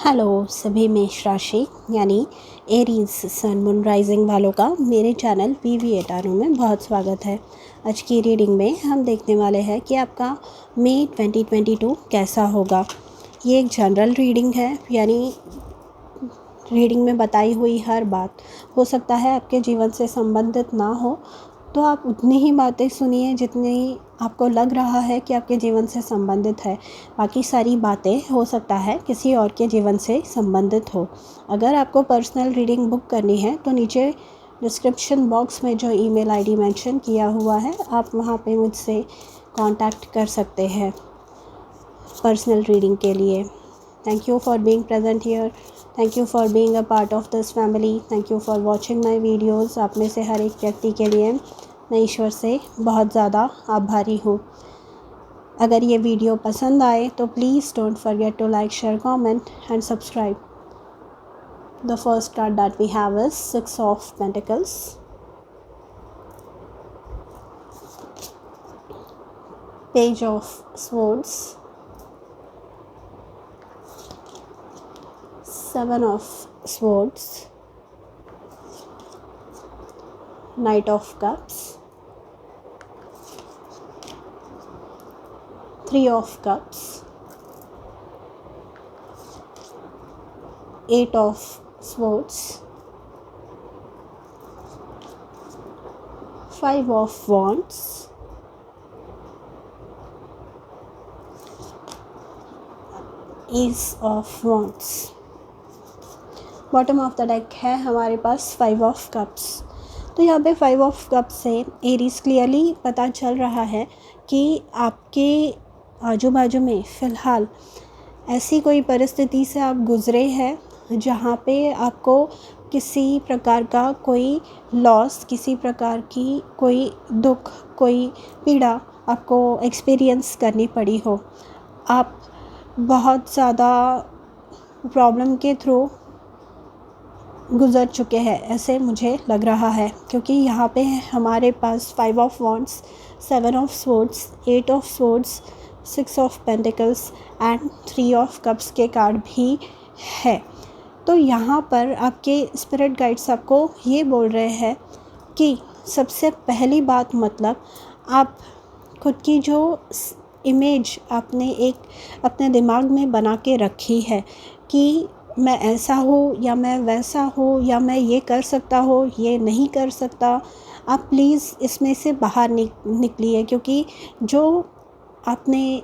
Hello सभी मेष राशि यानी एरीज सन मून राइजिंग वालों का मेरे चैनल वीवी एटानो में बहुत स्वागत है। आज की रीडिंग में हम देखने वाले हैं कि आपका मई 2022 कैसा होगा। ये एक जनरल रीडिंग है, यानी रीडिंग में बताई हुई हर बात हो सकता है आपके जीवन से संबंधित ना हो, तो आप उतनी ही बातें सुनिए जितनी आपको लग रहा है कि आपके जीवन से संबंधित है। बाकी सारी बातें हो सकता है किसी और के जीवन से संबंधित हो। अगर आपको पर्सनल रीडिंग बुक करनी है तो नीचे डिस्क्रिप्शन बॉक्स में जो ईमेल आईडी मेंशन किया हुआ है, आप वहां पे मुझसे कांटेक्ट कर सकते हैं पर्सनल रीडिंग के लिए। Thank you for being present here. Thank you for being a part of this family. Thank you for watching my videos. आप में से हर एक व्यक्ति के लिए मैं ईश्वर से बहुत ज़्यादा आभारी हूँ। अगर ये वीडियो पसंद आए तो please don't forget to like, share, comment and subscribe. The first card that we have is 6 of pentacles, page of swords, 7 of swords, Knight of Cups, 3 of Cups, 8 of Swords, 5 of Wands, Ace of Wands। Bottom of the deck है हमारे पास 5 of cups. तो यहाँ पे 5 of cups से Aries clearly पता चल रहा है कि आपके आजू बाजू में फ़िलहाल ऐसी कोई परिस्थिति से आप गुज़रे हैं जहाँ पे आपको किसी प्रकार का कोई लॉस, किसी प्रकार की कोई दुख, कोई पीड़ा आपको एक्सपीरियंस करनी पड़ी हो। आप बहुत ज़्यादा प्रॉब्लम के थ्रू गुज़र चुके हैं, ऐसे मुझे लग रहा है, क्योंकि यहाँ पे हमारे पास 5 of wands, 7 of swords, 8 of swords, 6 of pentacles and 3 of cups के कार्ड भी है। तो यहाँ पर आपके स्पिरिट गाइड्स आपको ये बोल रहे हैं कि सबसे पहली बात, मतलब आप खुद की जो इमेज आपने एक अपने दिमाग में बना के रखी है कि मैं ऐसा हूँ या मैं वैसा हूँ, या मैं ये कर सकता हूँ, ये नहीं कर सकता, आप प्लीज़ इसमें से बाहर निकलिए। क्योंकि जो आपने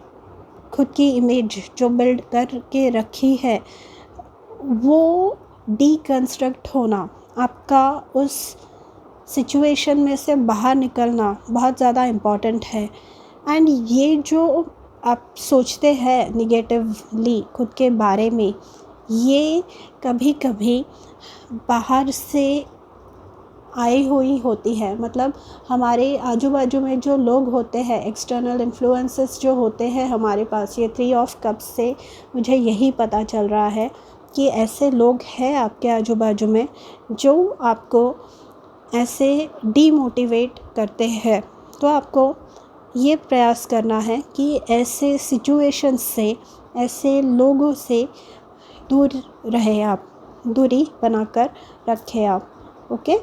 खुद की इमेज जो बिल्ड करके रखी है, वो डीकंस्ट्रक्ट होना, आपका उस सिचुएशन में से बाहर निकलना बहुत ज़्यादा इम्पॉर्टेंट है। एंड ये जो आप सोचते हैं निगेटिवली खुद के बारे में, ये कभी कभी बाहर से आई हुई होती है। मतलब हमारे आजू बाजू में जो लोग होते हैं, एक्सटर्नल इन्फ्लुएंसेस जो होते हैं हमारे पास, ये 3 ऑफ कप्स से मुझे यही पता चल रहा है कि ऐसे लोग हैं आपके आजू बाजू में जो आपको ऐसे डीमोटिवेट करते हैं। तो आपको ये प्रयास करना है कि ऐसे सिचुएशंस से, ऐसे लोगों से दूर रहे, आप दूरी बनाकर रखें आप। ओके,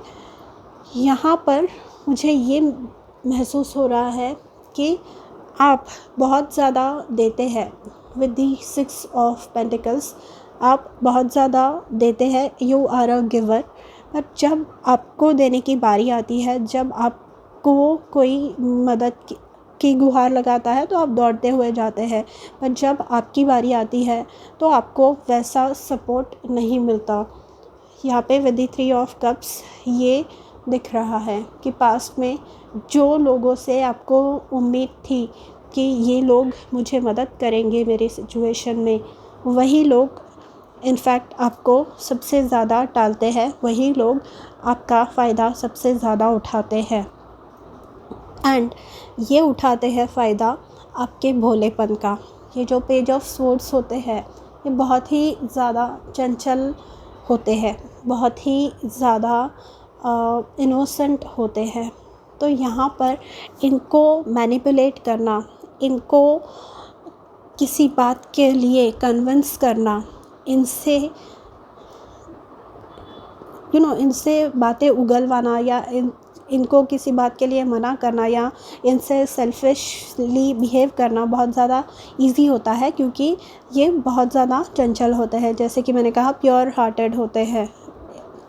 यहाँ पर मुझे ये महसूस हो रहा है कि आप बहुत ज़्यादा देते हैं विद दी 6 ऑफ पेंटिकल्स। आप बहुत ज़्यादा देते हैं, यू आर अ गिवर। पर जब आपको देने की बारी आती है, जब आपको कोई मदद की गुहार लगाता है तो आप दौड़ते हुए जाते हैं, पर जब आपकी बारी आती है तो आपको वैसा सपोर्ट नहीं मिलता। यहाँ पे विद द 3 ऑफ कप्स ये दिख रहा है कि पास्ट में जो लोगों से आपको उम्मीद थी कि ये लोग मुझे मदद करेंगे मेरी सिचुएशन में, वही लोग इनफैक्ट आपको सबसे ज़्यादा टालते हैं, वही लोग आपका फ़ायदा सबसे ज़्यादा उठाते हैं। एंड ये उठाते हैं फ़ायदा आपके भोलेपन का। ये जो पेज ऑफ स्वॉर्ड्स होते हैं, ये बहुत ही ज़्यादा चंचल होते हैं, बहुत ही ज़्यादा इनोसेंट होते हैं। तो यहाँ पर इनको मैनिपुलेट करना, इनको किसी बात के लिए कन्विंस करना, इनसे इनसे बातें उगलवाना या इनको किसी बात के लिए मना करना या इनसे सेल्फिशली बिहेव करना बहुत ज़्यादा इजी होता है, क्योंकि ये बहुत ज़्यादा चंचल होते हैं, जैसे कि मैंने कहा प्योर हार्टेड होते हैं।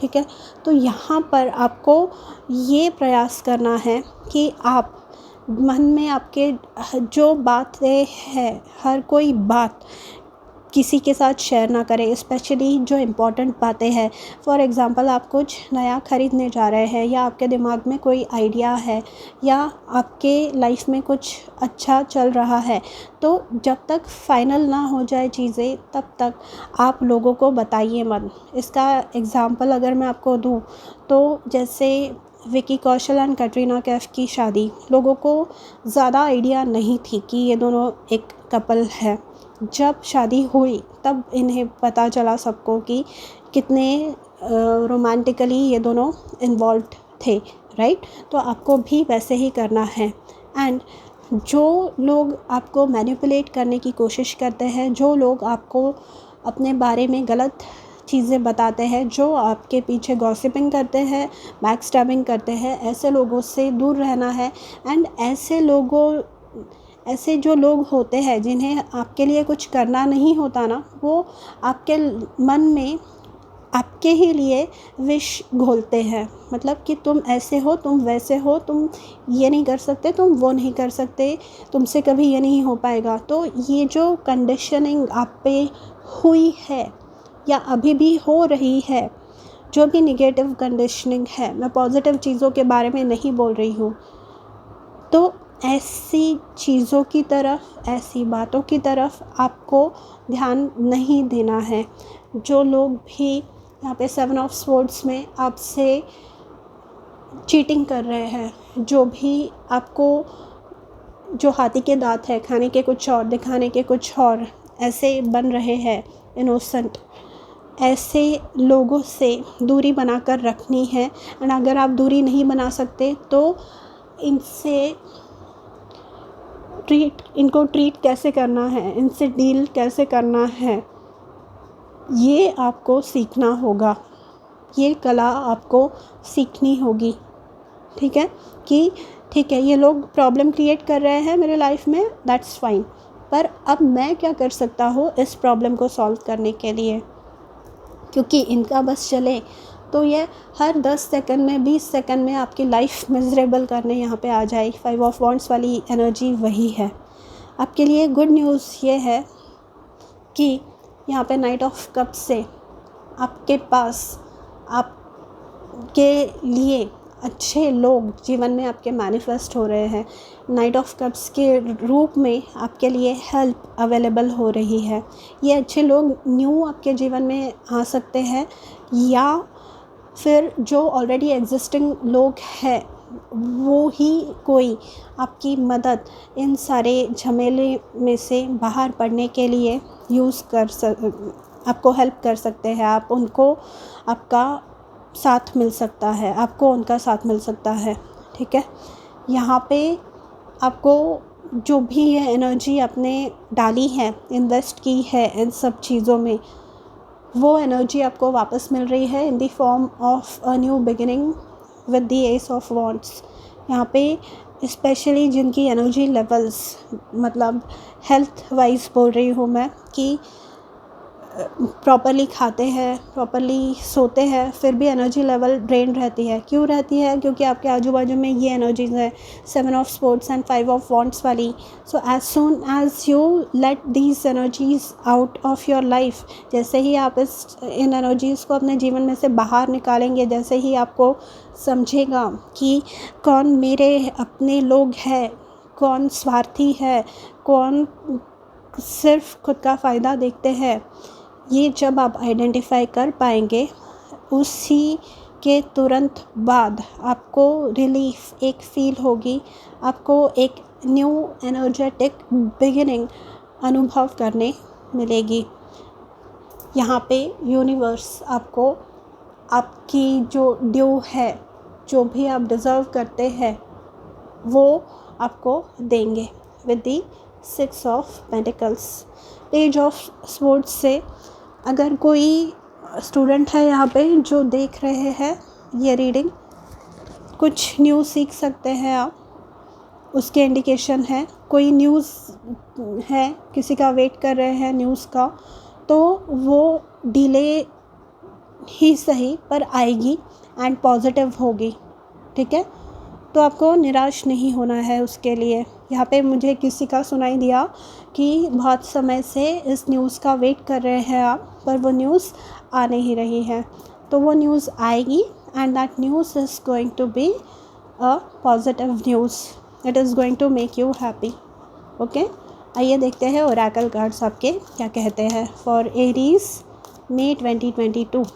ठीक है, तो यहाँ पर आपको ये प्रयास करना है कि आप मन में आपके जो बातें हैं, हर कोई बात किसी के साथ शेयर ना करें, स्पेशली जो इम्पोर्टेंट बातें हैं। फॉर एग्ज़ाम्पल, आप कुछ नया ख़रीदने जा रहे हैं, या आपके दिमाग में कोई आइडिया है, या आपके लाइफ में कुछ अच्छा चल रहा है, तो जब तक फाइनल ना हो जाए चीज़ें, तब तक आप लोगों को बताइए मत। इसका एग्ज़ाम्पल अगर मैं आपको दूँ, तो जैसे विकी कौशल एंड कटरीना कैफ की शादी, लोगों को ज़्यादा आइडिया नहीं थी कि ये दोनों एक कपल है। जब शादी हुई तब इन्हें पता चला सबको कि कितने रोमांटिकली ये दोनों इन्वॉल्व्ड थे, राइट। तो आपको भी वैसे ही करना है। एंड जो लोग आपको मैनिपुलेट करने की कोशिश करते हैं, जो लोग आपको अपने बारे में गलत चीज़ें बताते हैं, जो आपके पीछे गॉसिपिंग करते हैं, बैक स्टैबिंग करते हैं, ऐसे लोगों से दूर रहना है। एंड ऐसे जो लोग होते हैं जिन्हें आपके लिए कुछ करना नहीं होता ना, वो आपके मन में आपके ही लिए विष घोलते हैं, मतलब कि तुम ऐसे हो, तुम वैसे हो, तुम ये नहीं कर सकते, तुम वो नहीं कर सकते, तुमसे कभी ये नहीं हो पाएगा। तो ये जो कंडीशनिंग आप पे हुई है या अभी भी हो रही है, जो भी निगेटिव कंडीशनिंग है, मैं पॉजिटिव चीज़ों के बारे में नहीं बोल रही हूँ, तो ऐसी चीज़ों की तरफ, ऐसी बातों की तरफ आपको ध्यान नहीं देना है। जो लोग भी यहाँ पे 7 ऑफ स्वॉर्ड्स में आपसे चीटिंग कर रहे हैं, जो भी आपको जो हाथी के दांत है, खाने के कुछ और दिखाने के कुछ और, ऐसे बन रहे हैं इनोसेंट, ऐसे लोगों से दूरी बनाकर रखनी है। एंड अगर आप दूरी नहीं बना सकते तो इनको ट्रीट कैसे करना है, इनसे डील कैसे करना है, ये आपको सीखना होगा, ये कला आपको सीखनी होगी। ठीक है, कि ठीक है ये लोग प्रॉब्लम क्रिएट कर रहे हैं मेरे लाइफ में, दैट्स फाइन, पर अब मैं क्या कर सकता हूँ इस प्रॉब्लम को सॉल्व करने के लिए, क्योंकि इनका बस चले तो ये हर 10 सेकंड में, 20 सेकंड में आपकी लाइफ मिजरेबल करने यहाँ पे आ जाए। 5 ऑफ वॉन्ड्स वाली एनर्जी वही है। आपके लिए गुड न्यूज़ ये है कि यहाँ पे नाइट ऑफ कप्स से आपके पास आपके लिए अच्छे लोग जीवन में आपके मैनिफेस्ट हो रहे हैं। नाइट ऑफ कप्स के रूप में आपके लिए हेल्प अवेलेबल हो रही है। ये अच्छे लोग न्यू आपके जीवन में आ सकते हैं, या फिर जो ऑलरेडी एग्जिस्टिंग लोग हैं वो ही कोई आपकी मदद इन सारे झमेले में से बाहर पड़ने के लिए आपको हेल्प कर सकते हैं। आप उनको आपका साथ मिल सकता है, आपको उनका साथ मिल सकता है। ठीक है, यहाँ पे आपको जो भी ये एनर्जी आपने डाली है, इन्वेस्ट की है इन सब चीज़ों में, वो एनर्जी आपको वापस मिल रही है in the form of a new beginning with the S of wands. यहाँ पे स्पेशली जिनकी एनर्जी लेवल्स, मतलब हेल्थ वाइज बोल रही हूँ मैं, कि प्रॉपरली खाते हैं, प्रॉपरली सोते हैं, फिर भी एनर्जी लेवल ड्रेन रहती है। क्यों रहती है? क्योंकि आपके आजू बाजू में ये एनर्जीज है, 7 of swords and 5 of wands वाली। So as soon as you let these energies out of your life, जैसे ही आप इन एनर्जीज़ को अपने जीवन में से बाहर निकालेंगे, जैसे ही आपको समझेगा कि कौन मेरे अपने लोग हैं, कौन स्वार्थी है, कौन सिर्फ खुद का फ़ायदा देखते हैं, ये जब आप आइडेंटिफाई कर पाएंगे, उसी के तुरंत बाद आपको रिलीफ एक फ़ील होगी, आपको एक न्यू एनर्जेटिक बिगिनिंग अनुभव करने मिलेगी। यहाँ पे यूनिवर्स आपको आपकी जो ड्यू है, जो भी आप डिज़र्व करते हैं, वो आपको देंगे with the 6 of pentacles. Page of swords से अगर कोई स्टूडेंट है यहाँ पे जो देख रहे हैं ये रीडिंग, कुछ न्यूज़ सीख सकते हैं आप, उसके इंडिकेशन है। कोई न्यूज़ है, किसी का वेट कर रहे हैं न्यूज़ का, तो वो डिले ही सही पर आएगी एंड पॉजिटिव होगी, ठीक है। तो आपको निराश नहीं होना है उसके लिए। यहाँ पे मुझे किसी का सुनाई दिया कि बहुत समय से इस न्यूज़ का वेट कर रहे हैं आप, पर वो न्यूज़ आ नहीं रही है। तो वो न्यूज़ आएगी and that news is going to be a positive news, it is going to make you happy. Okay, आइए देखते हैं ओरेकल कार्ड्स आपके क्या कहते हैं for Aries May 2022।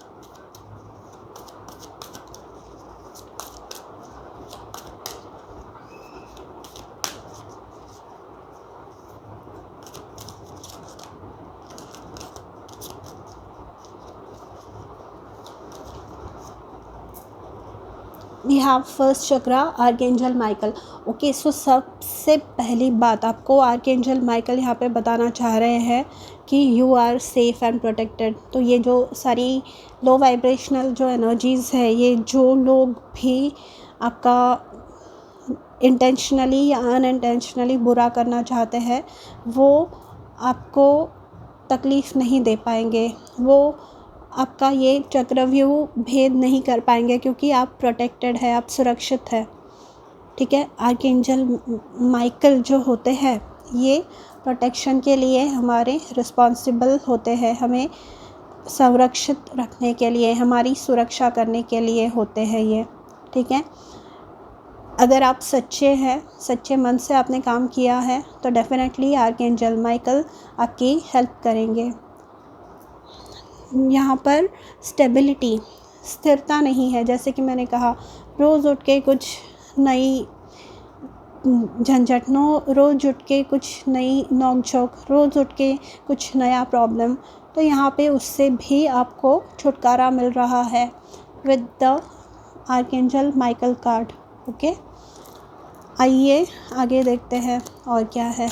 We have first chakra archangel Michael. Okay, so सबसे पहली बात आपको आर्कएंजल माइकल यहाँ पे बताना चाह रहे हैं कि you are safe and protected. तो ये जो सारी लो वाइब्रेशनल जो एनर्जीज़ है, ये जो लोग भी आपका इंटेंशनली या अनइंटेंशनली बुरा करना चाहते हैं, वो आपको तकलीफ़ नहीं दे पाएंगे, वो आपका ये चक्रव्यूह भेद नहीं कर पाएंगे, क्योंकि आप प्रोटेक्टेड है, आप सुरक्षित है, ठीक है। आर्कएंजल माइकल जो होते हैं ये प्रोटेक्शन के लिए हमारे रिस्पॉन्सिबल होते हैं, हमें संरक्षित रखने के लिए, हमारी सुरक्षा करने के लिए होते हैं ये, ठीक है। अगर आप सच्चे हैं, सच्चे मन से आपने काम किया है, तो डेफिनेटली आर्कएंजल माइकल आपकी हेल्प करेंगे। यहाँ पर स्टेबिलिटी, स्थिरता नहीं है। जैसे कि मैंने कहा, रोज़ उठ के कुछ नई झंझट, रोज़ उठ के कुछ नई नोक-झोंक, रोज़ उठ के कुछ नया प्रॉब्लम, तो यहाँ पे उससे भी आपको छुटकारा मिल रहा है with the archangel Michael card. Okay, आइए आगे देखते हैं और क्या है।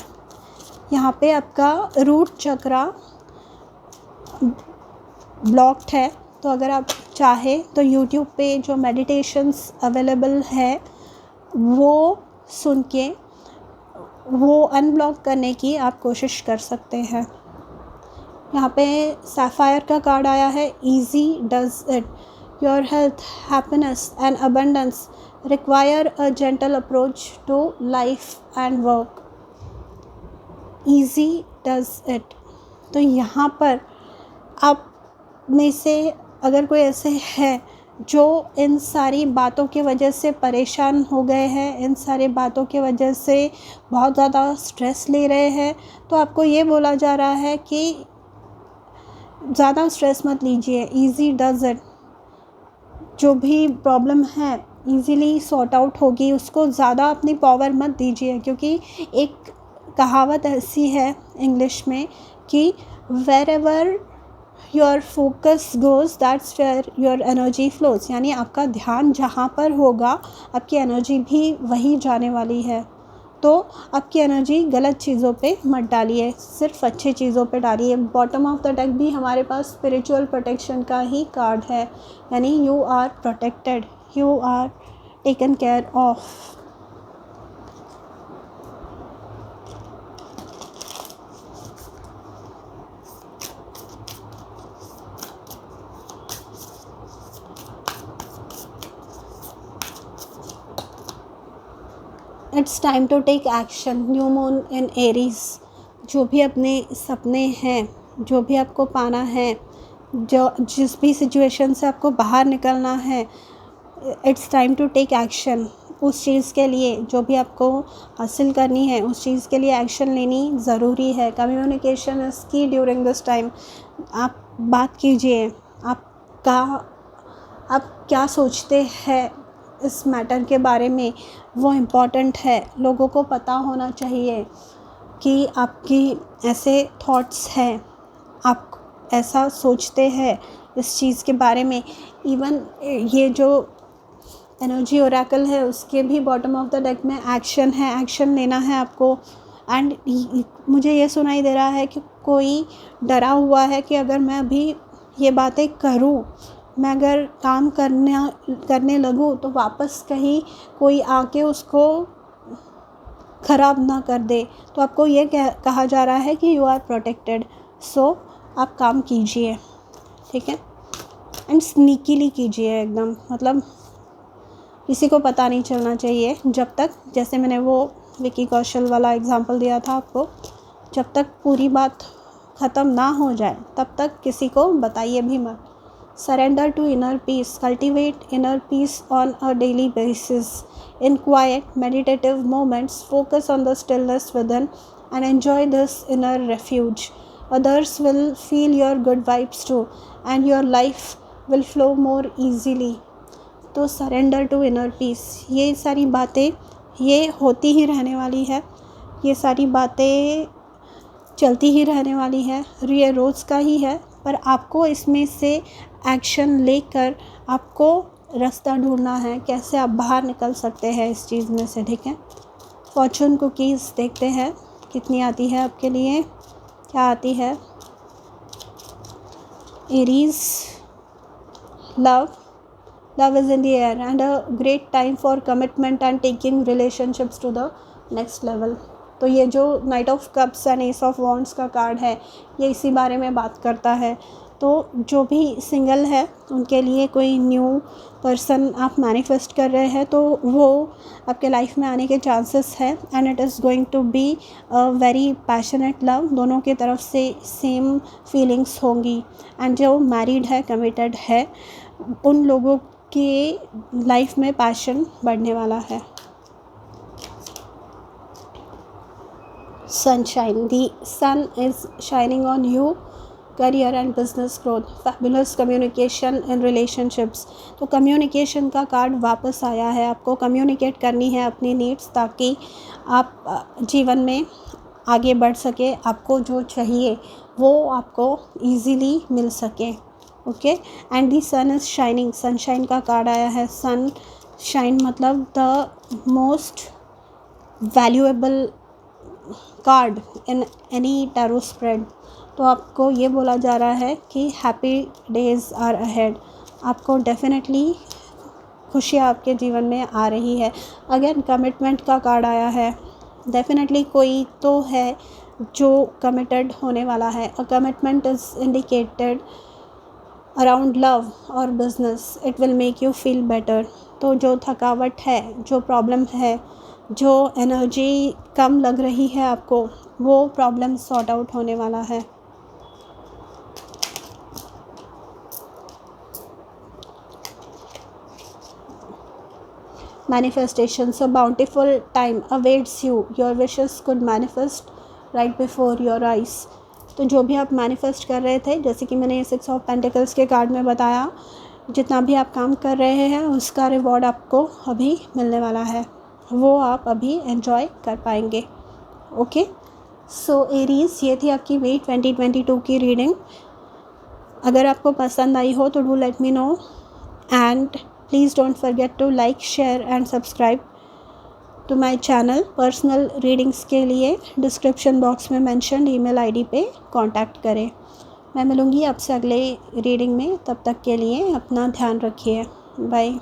यहाँ पे आपका रूट चक्रा ब्लॉक्ड है, तो अगर आप चाहें तो यूट्यूब पे जो मेडिटेशंस अवेलेबल है वो सुन के वो अनब्लॉक करने की आप कोशिश कर सकते हैं। यहाँ पे सैफायर का कार्ड आया है, easy does it, your health, happiness and abundance require a gentle approach to life and work, easy does it. तो यहाँ पर आप में से अगर कोई ऐसे है जो इन सारी बातों की वजह से परेशान हो गए हैं, इन सारी बातों की वजह से बहुत ज़्यादा स्ट्रेस ले रहे हैं, तो आपको ये बोला जा रहा है कि ज़्यादा स्ट्रेस मत लीजिए, ईजी डज इट। जो भी प्रॉब्लम है ईज़िली सॉर्ट आउट होगी, उसको ज़्यादा अपनी पावर मत दीजिए, क्योंकि एक कहावत ऐसी है इंग्लिश में कि wherever your focus goes that's where your energy flows, यानी आपका ध्यान जहाँ पर होगा आपकी एनर्जी भी वहीं जाने वाली है। तो आपकी एनर्जी गलत चीज़ों पे मत डालिए, सिर्फ अच्छी चीज़ों पे डालिए। बॉटम ऑफ द डेक भी हमारे पास स्पिरिचुअल प्रोटेक्शन का ही कार्ड है, यानी you are protected, you are taken care of. It's time to take action, new moon in Aries. जो भी अपने सपने हैं, जो भी आपको पाना है, जो जिस भी सिचुएशन से आपको बाहर निकलना है, it's time to take action. उस चीज़ के लिए जो भी आपको हासिल करनी है, उस चीज़ के लिए एक्शन लेनी ज़रूरी है। कम्युनिकेशन इज़ की ड्यूरिंग दिस टाइम। आप बात कीजिए, आप क्या सोचते हैं इस मैटर के बारे में, वो इम्पॉर्टेंट है। लोगों को पता होना चाहिए कि आपकी ऐसे थॉट्स हैं, आप ऐसा सोचते हैं इस चीज़ के बारे में। इवन ये जो एनर्जी ओरेकल है उसके भी बॉटम ऑफ द डेक में एक्शन है, एक्शन लेना है आपको। एंड मुझे ये सुनाई दे रहा है कि कोई डरा हुआ है कि अगर मैं अभी ये बातें करूँ, मैं अगर काम करने लगूँ तो वापस कहीं कोई आके उसको ख़राब ना कर दे, तो आपको ये कहा जा रहा है कि यू आर प्रोटेक्टेड। सो आप काम कीजिए, ठीक है, एंड स्नीकीली कीजिए एकदम, मतलब किसी को पता नहीं चलना चाहिए जब तक, जैसे मैंने वो विकी कौशल वाला एग्जांपल दिया था आपको, जब तक पूरी बात ख़त्म ना हो जाए तब तक किसी को बताइए भी मत। Surrender to inner peace, cultivate inner peace on a daily basis in quiet meditative moments. Focus on the stillness within and enjoy this inner refuge. Others will feel your good vibes too and your life will flow more easily. तो surrender to inner piece, ये सारी बातें ये होती ही रहने वाली है, ये सारी बातें चलती ही रहने वाली है, ये रोज़ का ही है, पर आपको इसमें से एक्शन लेकर आपको रास्ता ढूंढना है, कैसे आप बाहर निकल सकते हैं इस चीज़ में से, ठीक है। फॉर्चून कुकीज़ देखते हैं कितनी आती है आपके लिए, क्या आती है। Aries, love is in the air and a great time for commitment and taking relationships to the next level. तो ये जो knight of cups and ace of wands का कार्ड है, ये इसी बारे में बात करता है। तो जो भी सिंगल है उनके लिए कोई न्यू पर्सन आप मैनिफेस्ट कर रहे हैं, तो वो आपके लाइफ में आने के चांसेस है, and it is going to be a very passionate love, दोनों की तरफ से सेम फीलिंग्स होंगी। एंड जो मैरिड है, कमिटेड है, उन लोगों के लाइफ में पैशन बढ़ने वाला है। Sunshine, the sun is shining on you, career and business growth, fabulous communication in relationships। तो कम्युनिकेशन का कार्ड वापस आया है, आपको कम्युनिकेट करनी है अपनी नीड्स, ताकि आप जीवन में आगे बढ़ सके, आपको जो चाहिए वो आपको इजीली मिल सके, okay. And the sun is shining, sunshine का कार्ड आया है। सन शाइन मतलब the most valuable card in any tarot spread. तो आपको ये बोला जा रहा है कि हैप्पी डेज आर अहेड, आपको डेफिनेटली खुशियाँ आपके जीवन में आ रही है। अगेन कमिटमेंट का कार्ड आया है, डेफिनेटली कोई तो है जो कमिटेड होने वाला है। A commitment is indicated around love और business, it will make you feel better. तो जो थकावट है, जो प्रॉब्लम है, जो एनर्जी कम लग रही है आपको, वो प्रॉब्लम सॉर्ट आउट होने वाला है। Manifestation, so bountiful time awaits you, your wishes could manifest right before your eyes। तो जो भी आप मैनिफेस्ट कर रहे थे, जैसे कि मैंने 6 ऑफ पेंटिकल्स के कार्ड में बताया, जितना भी आप काम कर रहे हैं उसका रिवॉर्ड आपको अभी मिलने वाला है, वो आप अभी एंजॉय कर पाएंगे, ओके। सो एरीज, ये थी आपकी मई 2022 की रीडिंग। अगर आपको पसंद आई हो तो do let me know, and please don't forget to like, share and subscribe to my channel. Personal readings के लिए डिस्क्रिप्शन बॉक्स में मेंशन्ड ईमेल आईडी पे कांटेक्ट करें। मैं मिलूँगी आपसे अगले रीडिंग में, तब तक के लिए अपना ध्यान रखिए, बाय।